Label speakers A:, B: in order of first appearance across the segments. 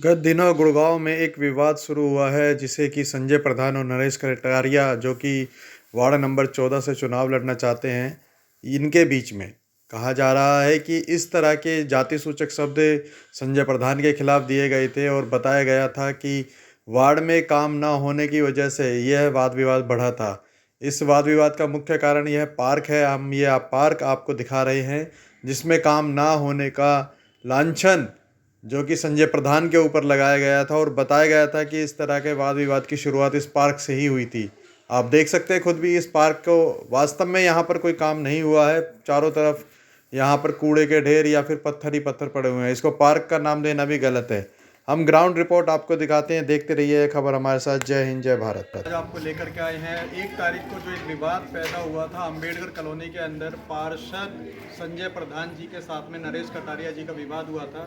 A: गत दिनों गुड़गांव में एक विवाद शुरू हुआ है जिसे कि संजय प्रधान और नरेश कटारिया जो कि वार्ड नंबर 14 से चुनाव लड़ना चाहते हैं, इनके बीच में कहा जा रहा है कि इस तरह के जाति सूचक शब्द संजय प्रधान के खिलाफ दिए गए थे और बताया गया था कि वार्ड में काम ना होने की वजह से यह वाद विवाद बढ़ा था। इस वाद विवाद का मुख्य कारण यह पार्क है। हम ये पार्क आपको दिखा रहे हैं जिसमें काम ना होने का लांछन जो कि संजय प्रधान के ऊपर लगाया गया था और बताया गया था कि इस तरह के वाद विवाद की शुरुआत इस पार्क से ही हुई थी। आप देख सकते हैं खुद भी इस पार्क को, वास्तव में यहाँ पर कोई काम नहीं हुआ है। चारों तरफ यहाँ पर कूड़े के ढेर या फिर पत्थर ही पत्थर पड़े हुए हैं। इसको पार्क का नाम देना भी गलत है। हम ग्राउंड रिपोर्ट आपको दिखाते हैं, देखते रहिए खबर हमारे साथ। जय हिंद, जय भारत।
B: आज आपको लेकर के आए हैं 1 तारीख को जो एक विवाद पैदा हुआ था अंबेडकर कॉलोनी के अंदर पार्षद संजय प्रधान जी के साथ में नरेश कटारिया जी का विवाद हुआ था,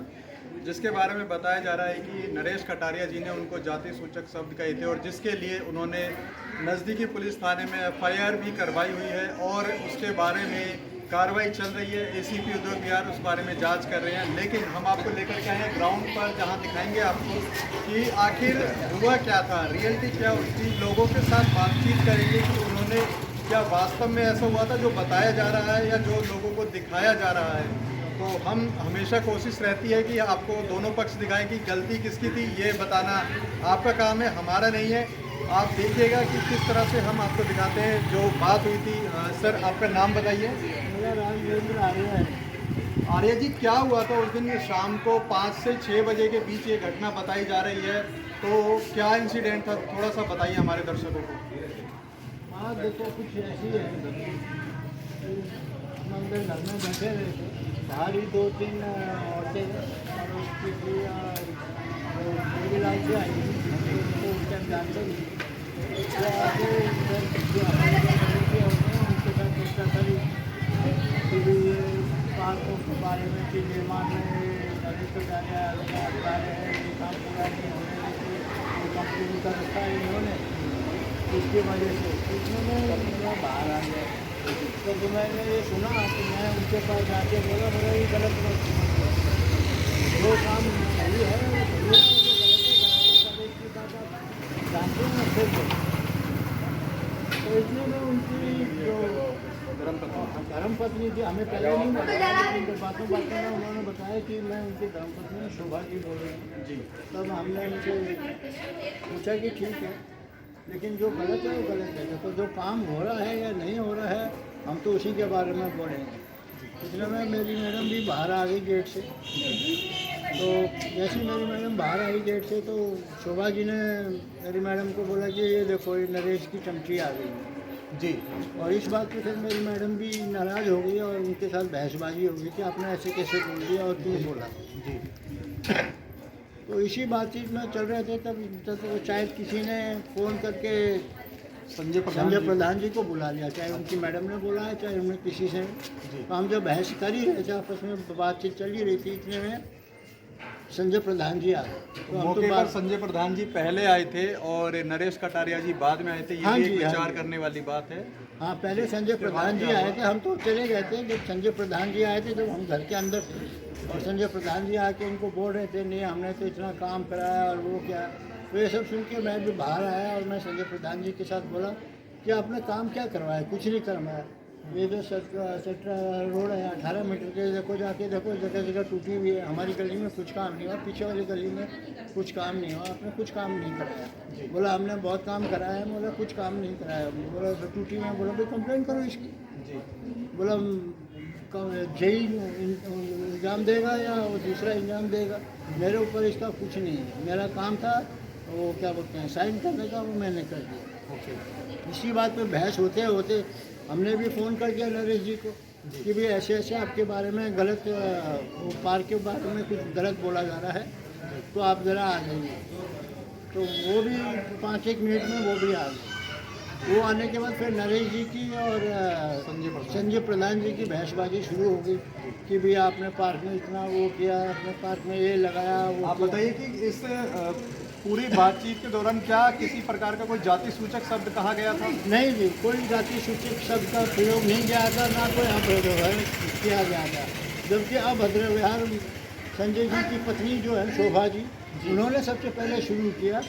B: जिसके बारे में बताया जा रहा है कि नरेश कटारिया जी ने उनको जाति सूचक शब्द कहे थे और जिसके लिए उन्होंने नज़दीकी पुलिस थाने में FIR भी करवाई हुई है और उसके बारे में कार्रवाई चल रही है। ACP उद्योग बिहार उस बारे में जांच कर रहे हैं। लेकिन हम आपको लेकर के आए हैं ग्राउंड पर, जहां दिखाएंगे आपको कि आखिर हुआ क्या था, रियलिटी क्या हुई। लोगों के साथ बातचीत करेंगे कि उन्होंने क्या वास्तव में ऐसा हुआ था जो बताया जा रहा है या जो लोगों को दिखाया जा रहा है। तो हम हमेशा कोशिश रहती है कि आपको दोनों पक्ष दिखाएं कि गलती किसकी थी, ये बताना आपका काम है, हमारा नहीं है। आप देखिएगा कि किस तरह से हम आपको दिखाते हैं जो बात हुई थी। सर, आपका नाम बताइए।
C: मेरा नाम वीरेंद्र आर्य है।
B: आर्य जी, क्या हुआ था उस दिन शाम को 5 से 6 बजे के बीच ये घटना बताई जा रही है, तो क्या इंसिडेंट था, थोड़ा सा बताइए हमारे दर्शकों को।
C: हाँ देखो, कुछ ऐसी है, हम अंदर घर में बैठे रहे थे, बाहर ही 2-3 औरतें और उसकी लाल से आई, उनको उस टाइम जानते नहीं, तो आगे इधर जो हमारे औरतें उनके साथ चर्चा करी कि भी ये पार्कों के बारे में कि निर्माण में नदी को जाने कार्य है, ये काम पूरा नहीं होने देते, कंपनी का रखा है इन्होंने, इसकी वजह से इन्होंने बाहर आ गया। तो मैंने ये सुना कि मैं उनके पास जाके बोला, मेरा ये गलत मत जो काम सही है वो सही है, जो गलत है गलत है, की बात आप जानते हैं फिर। तो इसलिए मैं उनकी जो धर्मपत्नी थी, हमें पहले नहीं बताया, लेकिन बातों में उन्होंने बताया कि मैं उनकी धर्मपत्नी शोभा जी बोल रही हूँ जी। तब हमने उनसे पूछा कि ठीक है, लेकिन जो गलत है वो गलत है। देखो, जो काम हो रहा है या नहीं हो रहा है, हम तो उसी के बारे में बोलेंगे। इसलिए मैं मेरी मैडम भी बाहर आ गई गेट से। तो जैसे मेरी मैडम बाहर आई गेट से, तो शोभा जी ने मेरी मैडम को बोला कि ये देखो, ये नरेश की चमची आ गई है
B: जी।
C: और इस बात पे फिर मेरी मैडम भी नाराज़ हो गई और उनके साथ बहसबाजी हो गई कि आपने ऐसे कैसे बोल दिया और क्यों बोला
B: जी।
C: तो इसी बातचीत में चल रहे थे, तब शायद किसी ने फ़ोन करके संजय प्रधान जी को बुला लिया, चाहे उनकी मैडम ने बोला है चाहे उन्हें किसी से। तो हम जब बहस कर ही रहे थे, आपस में बातचीत चल ही रही थी, इतने में संजय प्रधान जी आ गए। तो
B: मौके पर संजय प्रधान जी पहले आए थे और नरेश कटारिया जी बाद में आए थे, ये भी एक विचार करने वाली बात है।
C: हाँ, पहले संजय प्रधान जी आए थे, हम तो चले गए थे। जब संजय प्रधान जी आए थे, जब हम घर के अंदर थे, और संजय प्रधान जी आके उनको बोल रहे थे, नहीं हमने तो इतना काम कराया और वो क्या। तो ये सब सुन के मैं भी बाहर आया और मैं संजय प्रधान जी के साथ बोला कि आपने काम क्या करवाया, कुछ नहीं करवाया। ये जो सट्रा रोड है 18 मीटर के, देखो जाके देखो, जगह जगह टूटी हुई है। हमारी गली में कुछ काम नहीं हुआ, पीछे वाली गली में कुछ काम नहीं हुआ, आपने कुछ काम नहीं कराया। बोला हमने बहुत काम कराया है, बोला कुछ काम नहीं कराया। बोला तो टूटी में, बोला भाई कंप्लेंट करो इसकी जी। बोला जेई इंजाम देगा या वो दूसरा इंजाम देगा, मेरे ऊपर इसका कुछ नहीं है। मेरा काम था वो क्या बोलते हैं साइन करने का, वो मैंने कर दिया। इसी बात पे बहस होते होते हमने भी फ़ोन कर दिया नरेश जी को कि भाई ऐसे ऐसे आपके बारे में गलत, वो पार्क के बारे में कुछ गलत बोला जा रहा है, तो आप ज़रा आ जाइए। तो वो भी 5-1 मिनट में वो भी आ गए। वो आने के बाद फिर नरेश जी की और संजय प्रधान जी की बहसबाजी शुरू हो गई कि भाई आपने पार्क में इतना वो किया, आपने पार्क में ये लगाया वो।
B: आप बताइए कि इस पूरी बातचीत के दौरान क्या किसी प्रकार का कोई जाति सूचक शब्द कहा गया था?
C: नहीं जी, कोई जाति सूचक शब्द का प्रयोग नहीं किया था, ना कोई अभद्र व्यवहार किया गया था। जबकि अभद्र व्यवहार संजय जी की पत्नी जो है शोभा जी, उन्होंने सबसे पहले शुरू किया।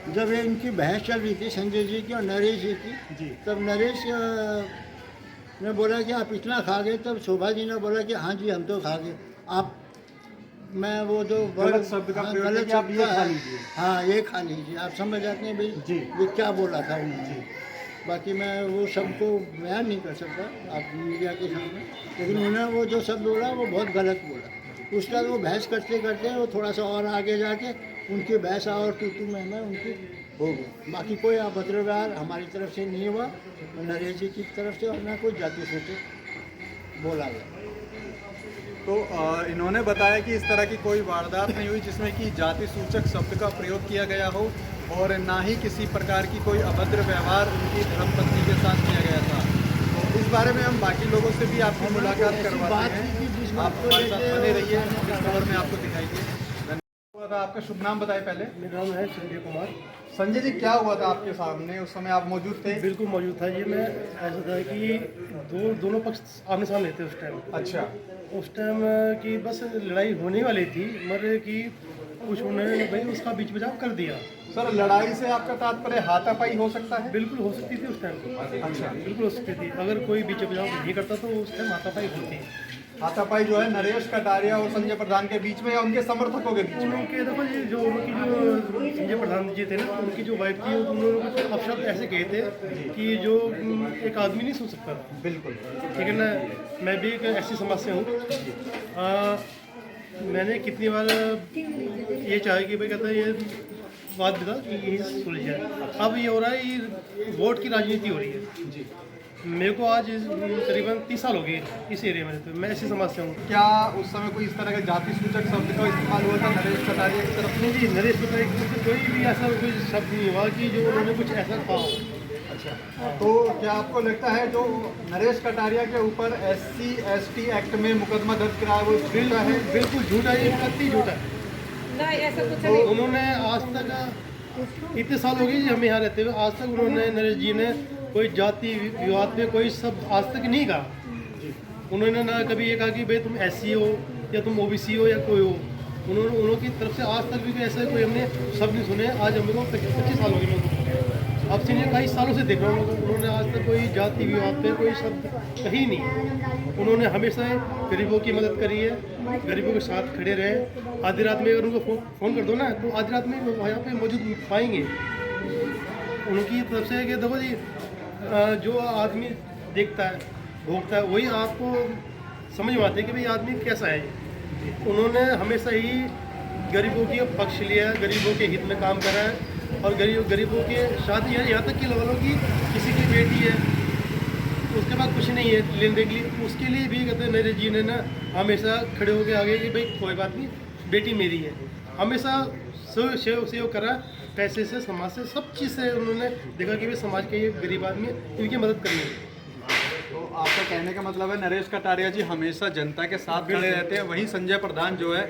C: जब ये इनकी बहस चल रही थी संजय जी की और नरेश जी की, तब नरेश ने बोला कि आप इतना खा गए, तब शोभा जी ने बोला कि हाँ जी हम तो खा गए। आप मैं वो जो
B: गलत शब्द का प्रयोग
C: गलत
B: किया कि आप
C: शब्द
B: ये
C: है,
B: खा लीजिए।
C: हाँ ये खा लीजिए, आप समझ जाते हैं भाई
B: जी।
C: ये क्या बोला था उन्होंने। बाकी मैं वो शब्द को बयान नहीं कर सकता आप मीडिया के सामने, लेकिन उन्होंने वो जो शब्द बोला वो बहुत गलत बोला। उसका वो बहस करते करते वो थोड़ा सा और आगे जाके उनकी बहस और तू मैं उनकी हो गई। बाकी कोई अभद्र व्यवहार हमारी तरफ से नहीं हुआ, नरेश जी की तरफ से, और ना कोई जाति सूचक बोला गया।
B: तो इन्होंने बताया कि इस तरह की कोई वारदात नहीं हुई जिसमें कि जाति सूचक शब्द का प्रयोग किया गया हो, और ना ही किसी प्रकार की कोई अभद्र व्यवहार उनकी धर्मपत्नी के साथ किया गया था। तो इस बारे में हम बाकी लोगों से भी आपकी मुलाकात करवाते हैं। आप हमारे साथ बने रहिए, इस खबर में आपको दिखाएंगे। धन्यवाद। आपका शुभ नाम बताएं पहले।
C: मेरा नाम है संजय कुमार।
B: संजय जी, क्या हुआ था आपके सामने? उस समय आप मौजूद थे?
D: बिल्कुल मौजूद था। ये मैं ऐसा था कि दोनों पक्ष आमने सामने थे उस टाइम।
B: अच्छा।
D: उस टाइम की बस लड़ाई होने वाली थी, मगर कि कुछ उन्होंने भाई उसका बीच बचाव कर दिया।
B: सर, लड़ाई से आपका तात्पर्य हाथापाई हो सकता है?
D: बिल्कुल हो सकती थी उस टाइम।
B: अच्छा।
D: बिल्कुल हो सकती थी। अगर कोई बीच बचाव नहीं करता तो उस टाइम हाथापाई होती।
B: हाथापाई जो है नरेश कटारिया और संजय प्रधान के बीच में या उनके समर्थकों के बीच में?
D: उनके देखो जी, जो उनकी जो संजय प्रधान जी थे ना, उनकी जो वाइफ थी, उन्होंने कुछ अपशब्द ऐसे कहे थे कि जो एक आदमी नहीं सुन सकता।
B: बिल्कुल।
D: ठीक है ना। मैं भी एक ऐसी समाज से हूँ। मैंने कितनी बार ये चाहा कि भाई कहता है ये बात बता कि यही सुलझ जाए। अब ये हो रहा है, ये वोट की राजनीति हो रही है जी। मेरे को आज करीबन 30 साल हो गए इस एरिया में, तो मैं ऐसी समाज से हूँ।
B: क्या उस समय कोई इस तरह के जाति सूचक शब्द का इस्तेमाल हुआ था नरेश कटारिया की तरफ?
D: नहीं जी, नरेश कटारिया की तरफ से कोई भी ऐसा कोई शब्द नहीं हुआ कि जो उन्होंने कुछ ऐसा कहा हो।
B: अच्छा। तो क्या आपको लगता है जो नरेश कटारिया के ऊपर SC/ST एक्ट में मुकदमा दर्ज कराया वो झूठा है?
D: बिल्कुल झूठा है, कतई झूठा है।
E: नहीं, ऐसा कुछ
D: तो
E: नहीं।
D: उन्होंने आज तक इतने साल हो गए जी हमें यहाँ रहते हुए, आज तक उन्होंने नरेश जी ने कोई जाति विवाद पे कोई शब्द आज तक नहीं कहा। उन्होंने ना कभी ये कहा कि भाई तुम SC हो या तुम OBC हो या कोई हो। उनकी तरफ से आज तक भी ऐसा कोई हमने शब्द नहीं सुने। आज हम लोग 25 साल हो गए लोगों को, अब से नहीं कई सालों से देख रहा हूँ। उन्होंने आज तक कोई जाति विवाद पे कोई शब्द कही नहीं। उन्होंने हमेशा गरीबों की मदद करी है, गरीबों के साथ खड़े रहे। आधी रात में अगर उनको फ़ोन कर दो ना, तो आधी रात में यहाँ पे मौजूद पाएंगे। उनकी तरफ से कि देखो जी, जो आदमी देखता है भोगता है वही आपको समझ में आते हैं कि भाई आदमी कैसा है। उन्होंने हमेशा ही गरीबों के पक्ष लिया, गरीबों के हित में काम करा है, और गरीबों के साथ यहाँ तक कि लो कि किसी की बेटी है उसके बाद कुछ नहीं है लेने देने के लिए, उसके लिए भी कहते हैं नरेश जी ने ना हमेशा खड़े होकर आगे कि भाई कोई बात नहीं, बेटी मेरी है। हमेशा सेव करा, पैसे से, समाज से, सब चीज़ से उन्होंने देखा कि भाई समाज के ये गरीब आदमी है, इनकी मदद करनी है।
B: तो आपका कहने का मतलब है नरेश कटारिया जी हमेशा जनता के साथ खड़े रहते हैं। वहीं संजय प्रधान जो है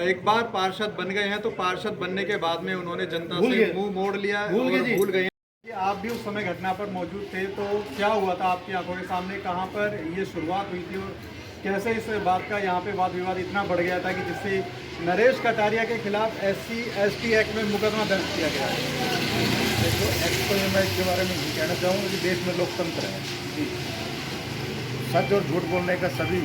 B: एक बार पार्षद बन गए हैं, तो पार्षद बनने के बाद में उन्होंने जनता से मुंह मोड़ लिया, भूल गए। आप भी उस समय घटना पर मौजूद थे, तो क्या हुआ था आपकी आंखों के सामने? कहाँ पर ये शुरुआत हुई थी और कैसे इस बात का यहाँ पे वाद विवाद इतना बढ़ गया था कि जिससे नरेश कटारिया के खिलाफ SC/ST एक्ट में मुकदमा दर्ज किया गया है?
F: देखो, एक्ट तो मैं इसके बारे में ये कहना चाहूँगा कि देश में लोकतंत्र है जी। सच और झूठ बोलने का सभी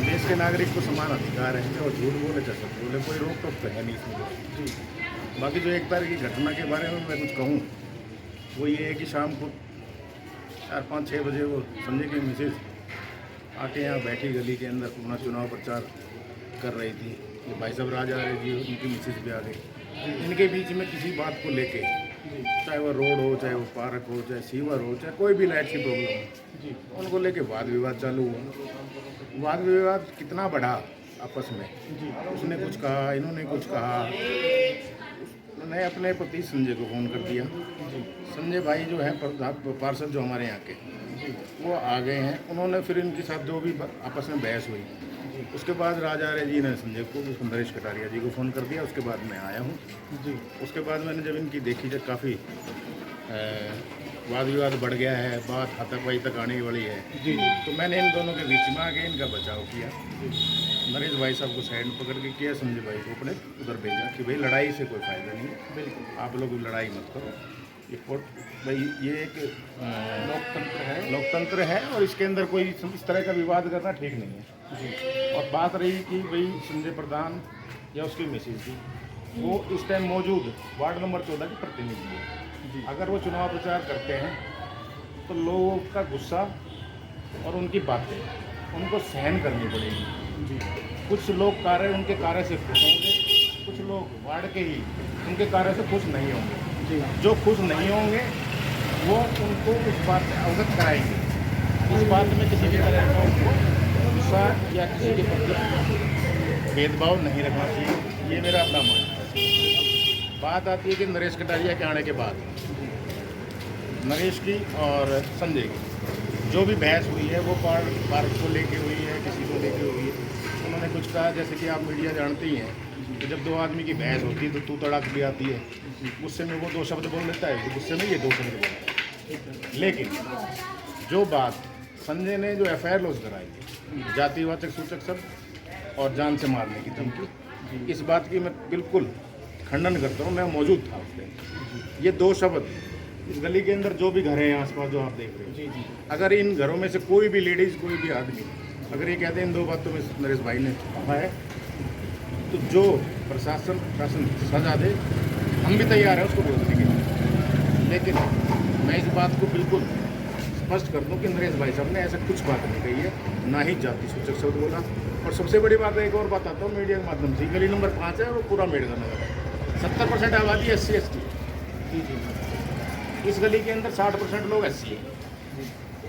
F: देश के नागरिक को समान अधिकार है, और झूठ बोले चाहे सच बोले, कोई रोक टोक तो है नहीं इसमें जी। बाकी जो एक तारीख की घटना के बारे में मैं कुछ कहूँ वो ये है कि शाम को 4-5-6 बजे वो संजय की मिसेज आके यहाँ बैठी गली के अंदर अपना चुनाव प्रचार कर रही थी। ये भाई साहब राजा रहे जी, उनकी मिसेज भी आ गई। इनके बीच में किसी बात को लेके, चाहे वो रोड हो, चाहे वो पार्क हो, चाहे सीवर हो, चाहे कोई भी लाइट की प्रॉब्लम हो, उनको लेके वाद विवाद चालू हुआ। वाद विवाद कितना बढ़ा आपस में, उसने कुछ कहा, इन्होंने कुछ कहा। उन्होंने अपने पति संजय को फ़ोन कर दिया। संजय भाई जो है पार्षद जो हमारे यहाँ के, वो आ गए हैं। उन्होंने फिर इनके साथ जो भी आपस में बहस हुई, उसके बाद राजा आर्य जी ने संजय को, नरेश कटारिया जी को फ़ोन कर दिया। उसके बाद मैं आया हूँ जी। उसके बाद मैंने जब इनकी देखी, जब काफ़ी वाद विवाद बढ़ गया है, बात हाथापाई तक आने वाली है जी, तो मैंने इन दोनों के बीच में आके इनका बचाव किया। नरेश भाई साहब को साइड में पकड़ के किया, संजय भाई को अपने उधर भेजा कि भाई लड़ाई से कोई फ़ायदा नहीं है, बिल्कुल आप लोग लड़ाई मत करो। ये कोर्ट भाई ये एक लोकतंत्र है और इसके अंदर कोई इस तरह का विवाद करना ठीक नहीं है। और बात रही कि भाई संजय प्रधान या उसकी मिसेज की, वो इस टाइम मौजूद वार्ड नंबर 14 के प्रतिनिधि है। अगर वो चुनाव प्रचार करते हैं तो लोगों का गुस्सा और उनकी बातें उनको सहन करनी पड़ेगी। कुछ लोग उनके कार्य से खुश होंगे, कुछ लोग वार्ड के ही उनके कार्य से खुश नहीं होंगे। जो खुश नहीं होंगे वो उनको उस बात से अवगत कराएंगे। इस बात में किसी भी तरह का उनको गुस्सा या किसी के प्रति भेदभाव नहीं रखना चाहिए, ये मेरा अपना मानना है। बात आती है कि नरेश कटारिया के आने के बाद नरेश की और संजय की जो भी बहस हुई है वो पार्क को लेके हुई है, किसी को लेके हुई है। उन्होंने कुछ कहा, जैसे कि आप मीडिया जानते ही हैं कि जब दो आदमी की बहस होती है तो तू तड़ाक भी आती है, गुस्से में वो 2 शब्द बोल लेता है, गुस्से में ये 2 शब्द बोलता है। लेकिन जो बात संजय ने जो FIR लॉन्च कराई है, जातिवाचक सूचक शब्द और जान से मारने की धमकी, इस बात की मैं बिल्कुल खंडन करता हूँ। मैं मौजूद था उस दिन। ये 2 शब्द इस गली के अंदर जो भी घर हैं आसपास जो आप देख रहे हो, अगर इन घरों में से कोई भी लेडीज़ कोई भी आदमी अगर ये कहते हैं इन 2 बातों में नरेश भाई ने कहा है तो जो प्रशासन सजा दे हम भी तैयार हैं उसको बोलने के लिए। लेकिन मैं इस बात को बिल्कुल स्पष्ट कर दूं कि नरेश भाई साहब ने ऐसा कुछ बात नहीं कही है, ना ही जाति सूचक शब्द बोला। और सबसे बड़ी बात एक और बताता हूँ मीडिया के माध्यम से, गली नंबर 5 है वो पूरा मेडका नगर है, 70% आबादी SC ST। इस गली के अंदर 60% लोग SC है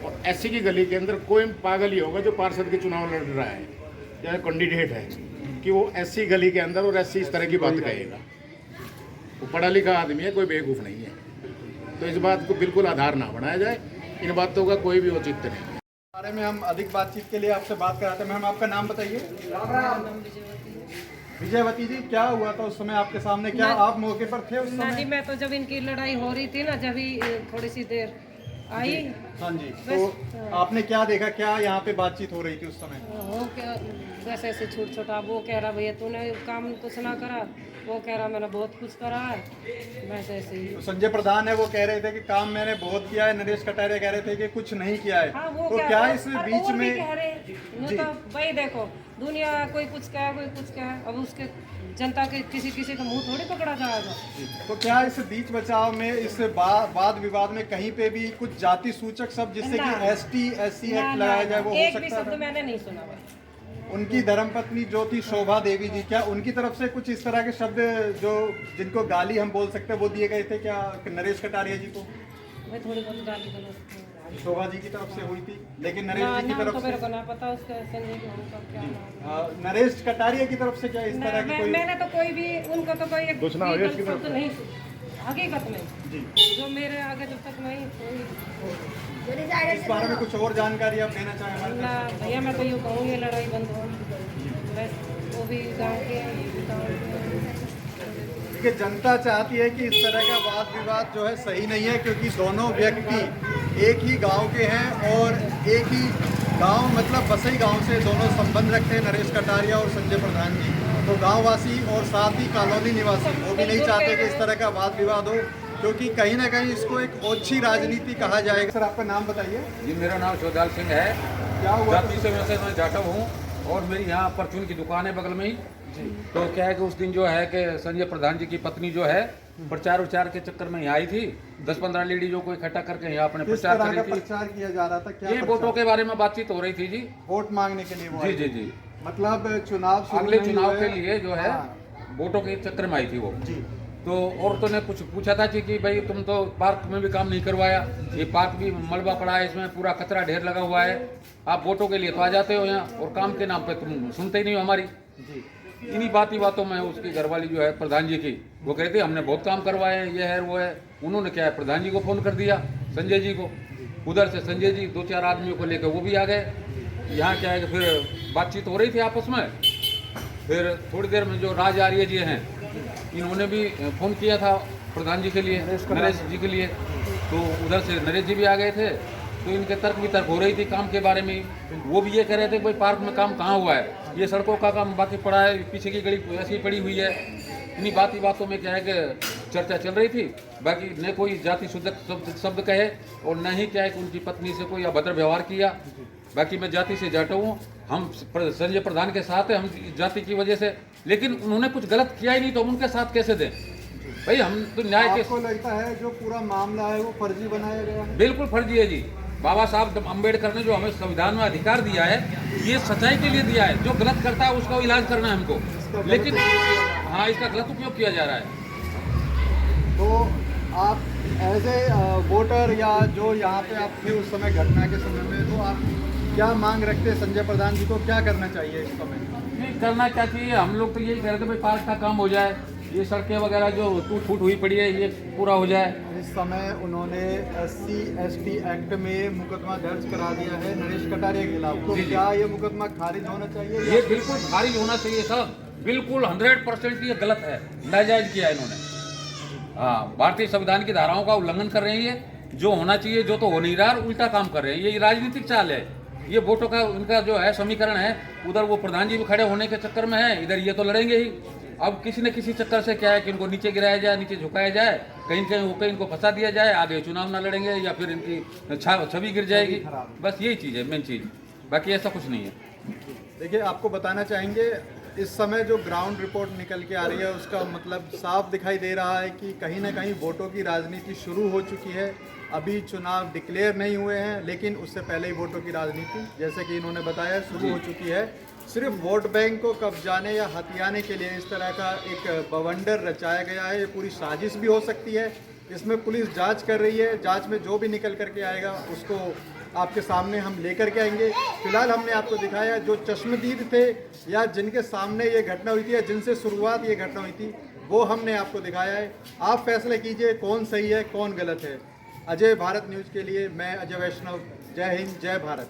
F: और SC की गली के अंदर कोई पागल ही होगा जो पार्षद के चुनाव लड़ रहा है या कैंडिडेट है कि वो SC गली के अंदर और SC इस तरह की बात कहेगा। वो पढ़ा लिखा आदमी है, कोई बेवकूफ़ नहीं है। तो इस बात को बिल्कुल आधार ना बनाया जाए, इन बातों का कोई भी औचित्य नहीं है।
B: बारे में हम अधिक बातचीत के लिए आपसे बात कराते हैं। मैम आपका नाम बताइए। विजयवती जी, क्या हुआ था उस समय आपके सामने? क्या आप मौके पर थे उस
E: ना जी,
B: समय?
E: मैं तो जब इनकी लड़ाई हो रही थी ना, जब ही थोड़ी सी देर आई।
B: हाँ जी, तो आपने क्या देखा, क्या यहाँ पे बातचीत हो रही थी उस समय?
E: वो क्या वैसे ऐसे छूट छोटा, वो कह रहा भैया तूने काम तो सुना करा, वो कह रहा मैंने बहुत कुछ करा है, वैसे ऐसे ही।
B: तो संजय प्रधान है वो कह रहे थे कि काम मैंने बहुत किया है, नरेश कटारिया कह रहे थे कि कुछ नहीं किया है।
E: हाँ, वो
B: तो क्या इस
E: और
B: बीच
E: और भी
B: में
E: कह रहे यूं तो भाई देखो दुनिया कोई कुछ कहे कोई कुछ कहे, अब उसके जनता के किसी का मुंह थोड़ी पकड़ा जाएगा।
B: तो क्या इस बीच बचाव में इस वाद विवाद में कहीं पे भी कुछ जाति सूचक शब्द जिससे कि ST SC
E: ना,
B: एक्ट लगाया जाए वो हो
E: एक भी
B: सकता
E: शब्द
B: है?
E: मैंने नहीं सुना भाई।
B: उनकी धर्मपत्नी जो थी शोभा देवी जी, क्या उनकी तरफ से कुछ इस तरह के शब्द जो जिनको गाली हम बोल सकते हैं वो दिए गए थे क्या नरेश कटारिया जी को?
E: भाई थोड़ी बहुत गाली गलौज
B: शोभा जी की तरफ से हुई थी, लेकिन नरेश जी की
E: नाम तो
B: तरफ
E: मेरे
B: से
E: को ना पता उसका, संजय को उनका क्या नाम है।
B: नरेश कटारिया की तरफ से क्या इस तरह की कोई?
E: मैंने तो कोई भी उनको तो कोई एक
F: घोषणा हुई उसकी तरफ
E: शब्द नहीं हकीकत में
B: जी,
E: जो मेरे आगे जब तक नहीं कोई
B: इस बारे में कुछ और जानकारी आप देना चाहें हमारे
E: ना भैया, मैं तो यूँ कहूँ ये लड़ाई बंद हो, बस वो भी गाँव के
B: देखिए, जनता चाहती है कि इस तरह का वाद विवाद जो है सही नहीं है, क्योंकि दोनों व्यक्ति एक ही गांव के हैं और एक ही गांव मतलब बसई गांव से दोनों संबंध रखते हैं, नरेश कटारिया और संजय प्रधान जी। तो गांववासी और साथ ही कॉलोनी निवासी वो भी नहीं चाहते कि इस तरह का वाद विवाद हो, क्योंकि कहीं ना कहीं इसको एक ओछी राजनीति कहा जाएगा। सर आपका नाम बताइए।
G: जी, मेरा नाम चौधाल सिंह है।
B: क्या हुआ?
G: जाति से वैसे मैं जाटव हूँ और मेरी यहाँ परचून की दुकान है बगल में ही। तो क्या है कि उस दिन जो है कि संजय प्रधान जी की पत्नी जो है प्रचार उचार के चक्कर में यहाँ आई थी, 10-15 लेडीजों को इकट्ठा करके यहाँ अपने
B: किस
G: प्रचार
B: तरह
G: कर
B: का
G: रही थी।
B: प्रचार किया जा रहा था? क्या
G: ये वोटों के बारे में बातचीत हो रही थी जी।
B: वोट मांगने के लिए वो
G: जी
B: आई
G: जी
B: थी?
G: जी,
B: मतलब चुनाव शुरू
G: अगले
B: नहीं
G: चुनाव
B: हुए।
G: के लिए जो है
B: हाँ,
G: वोटों के चक्कर में आई थी वो।
B: जी
G: तो औरतों ने कुछ पूछा था जी कि भाई तुम तो पार्क में भी काम नहीं करवाया, ये पार्क भी मलबा पड़ा है, इसमें पूरा कचरा ढेर लगा हुआ है, आप वोटों के लिए तो आ जाते हो यहाँ और काम के नाम पे तुम सुनते ही नहीं हो हमारी।
B: जी
G: इन्हीं बातों में उसकी घरवाली जो है प्रधान जी की, वो कहते हमने बहुत काम करवाए हैं, ये है वो है। उन्होंने क्या है प्रधान जी को फ़ोन कर दिया, संजय जी को। उधर से संजय जी 2-4 आदमियों को लेकर वो भी आ गए। यहाँ क्या है कि फिर बातचीत हो रही थी आपस में। फिर थोड़ी देर में जो राज आर्य जी हैं इन्होंने भी फ़ोन किया था प्रधान जी के लिए, नरेश जी के लिए। तो उधर से नरेश जी भी आ गए थे तो इनके तर्क वितर्क हो रही थी काम के बारे में। वो भी ये कह रहे थे भाई पार्क में काम कहाँ हुआ है, ये सड़कों का काम बाकी पड़ा है, पीछे की गली ऐसी ही पड़ी हुई है। इन्हीं बातों में क्या है कि चर्चा चल रही थी। बाकी न कोई जाति शुद्ध शब्द कहे और न ही क्या है कि उनकी पत्नी से कोई अभद्र व्यवहार किया। बाकी मैं जाति से जाटा हूँ, हम संजय प्रधान के साथ है, हम जाति की वजह से, लेकिन उन्होंने कुछ गलत किया ही नहीं तो हम उनके साथ कैसे दें भाई। हम तो न्याय के
B: आपको लगता है जो पूरा मामला है वो फर्जी बनाया गया है?
G: बिल्कुल फर्जी है जी। बाबा साहब अम्बेडकर ने जो हमें संविधान में अधिकार दिया है ये सच्चाई के लिए दिया है। जो गलत करता है उसका इलाज करना है हमको, लेकिन हाँ इसका गलत उपयोग किया जा रहा है।
B: तो आप एज ए वोटर या जो यहाँ पे आप थे उस समय घटना के समय में, तो आप क्या मांग रखते हैं संजय प्रधान जी को, क्या करना चाहिए इस समय?
G: नहीं करना क्या चाहिए, हम लोग तो यही कह रहे थे भाई पार्क का काम हो जाए, ये सड़कें वगैरह जो टूट फूट हुई पड़ी है ये पूरा हो जाए।
B: इस समय उन्होंने SC/ST एक्ट में मुकदमा दर्ज करा दिया है नरेश कटारिया के खिलाफ, तो
G: जी, जी।
B: क्या ये मुकदमा खारिज होना चाहिए?
G: ये बिल्कुल खारिज होना चाहिए सर, बिल्कुल 100% ये गलत है, नाजायज किया है इन्होंने। हाँ, भारतीय संविधान की धाराओं का उल्लंघन कर रहे हैं ये, जो होना चाहिए जो तो हो नहीं रहा, उल्टा काम कर रहे हैं। ये राजनीतिक चाल है, ये वोटों का उनका जो है समीकरण है, उधर वो प्रधान जी भी खड़े होने के चक्कर में है, इधर ये तो लड़ेंगे ही। अब किसी न किसी चक्कर से क्या है कि इनको नीचे गिराया जाए, नीचे झुकाया जाए, कहीं कहीं होकर इनको फंसा दिया जाए, आगे चुनाव ना लड़ेंगे या फिर इनकी छवि गिर जाएगी। बस यही चीज़ है, मेन चीज़, बाकी ऐसा कुछ नहीं है।
B: देखिए, आपको बताना चाहेंगे इस समय जो ग्राउंड रिपोर्ट निकल के आ रही है उसका मतलब साफ दिखाई दे रहा है कि कहीं ना कहीं वोटों की राजनीति शुरू हो चुकी है। अभी चुनाव डिक्लेयर नहीं हुए हैं, लेकिन उससे पहले ही वोटों की राजनीति, जैसे कि इन्होंने बताया, शुरू हो चुकी है। सिर्फ वोट बैंक को कब्जाने या हथियाने के लिए इस तरह का एक बवंडर रचाया गया है। ये पूरी साजिश भी हो सकती है। इसमें पुलिस जांच कर रही है, जांच में जो भी निकल करके आएगा उसको आपके सामने हम लेकर के आएंगे। फिलहाल हमने आपको दिखाया जो चश्मदीद थे या जिनके सामने ये घटना हुई थी या जिनसे शुरुआत ये घटना हुई थी, वो हमने आपको दिखाया है। आप फैसला कीजिए कौन सही है कौन गलत है। अजय भारत न्यूज़ के लिए मैं अजय वैष्णव, जय हिंद, जय भारत।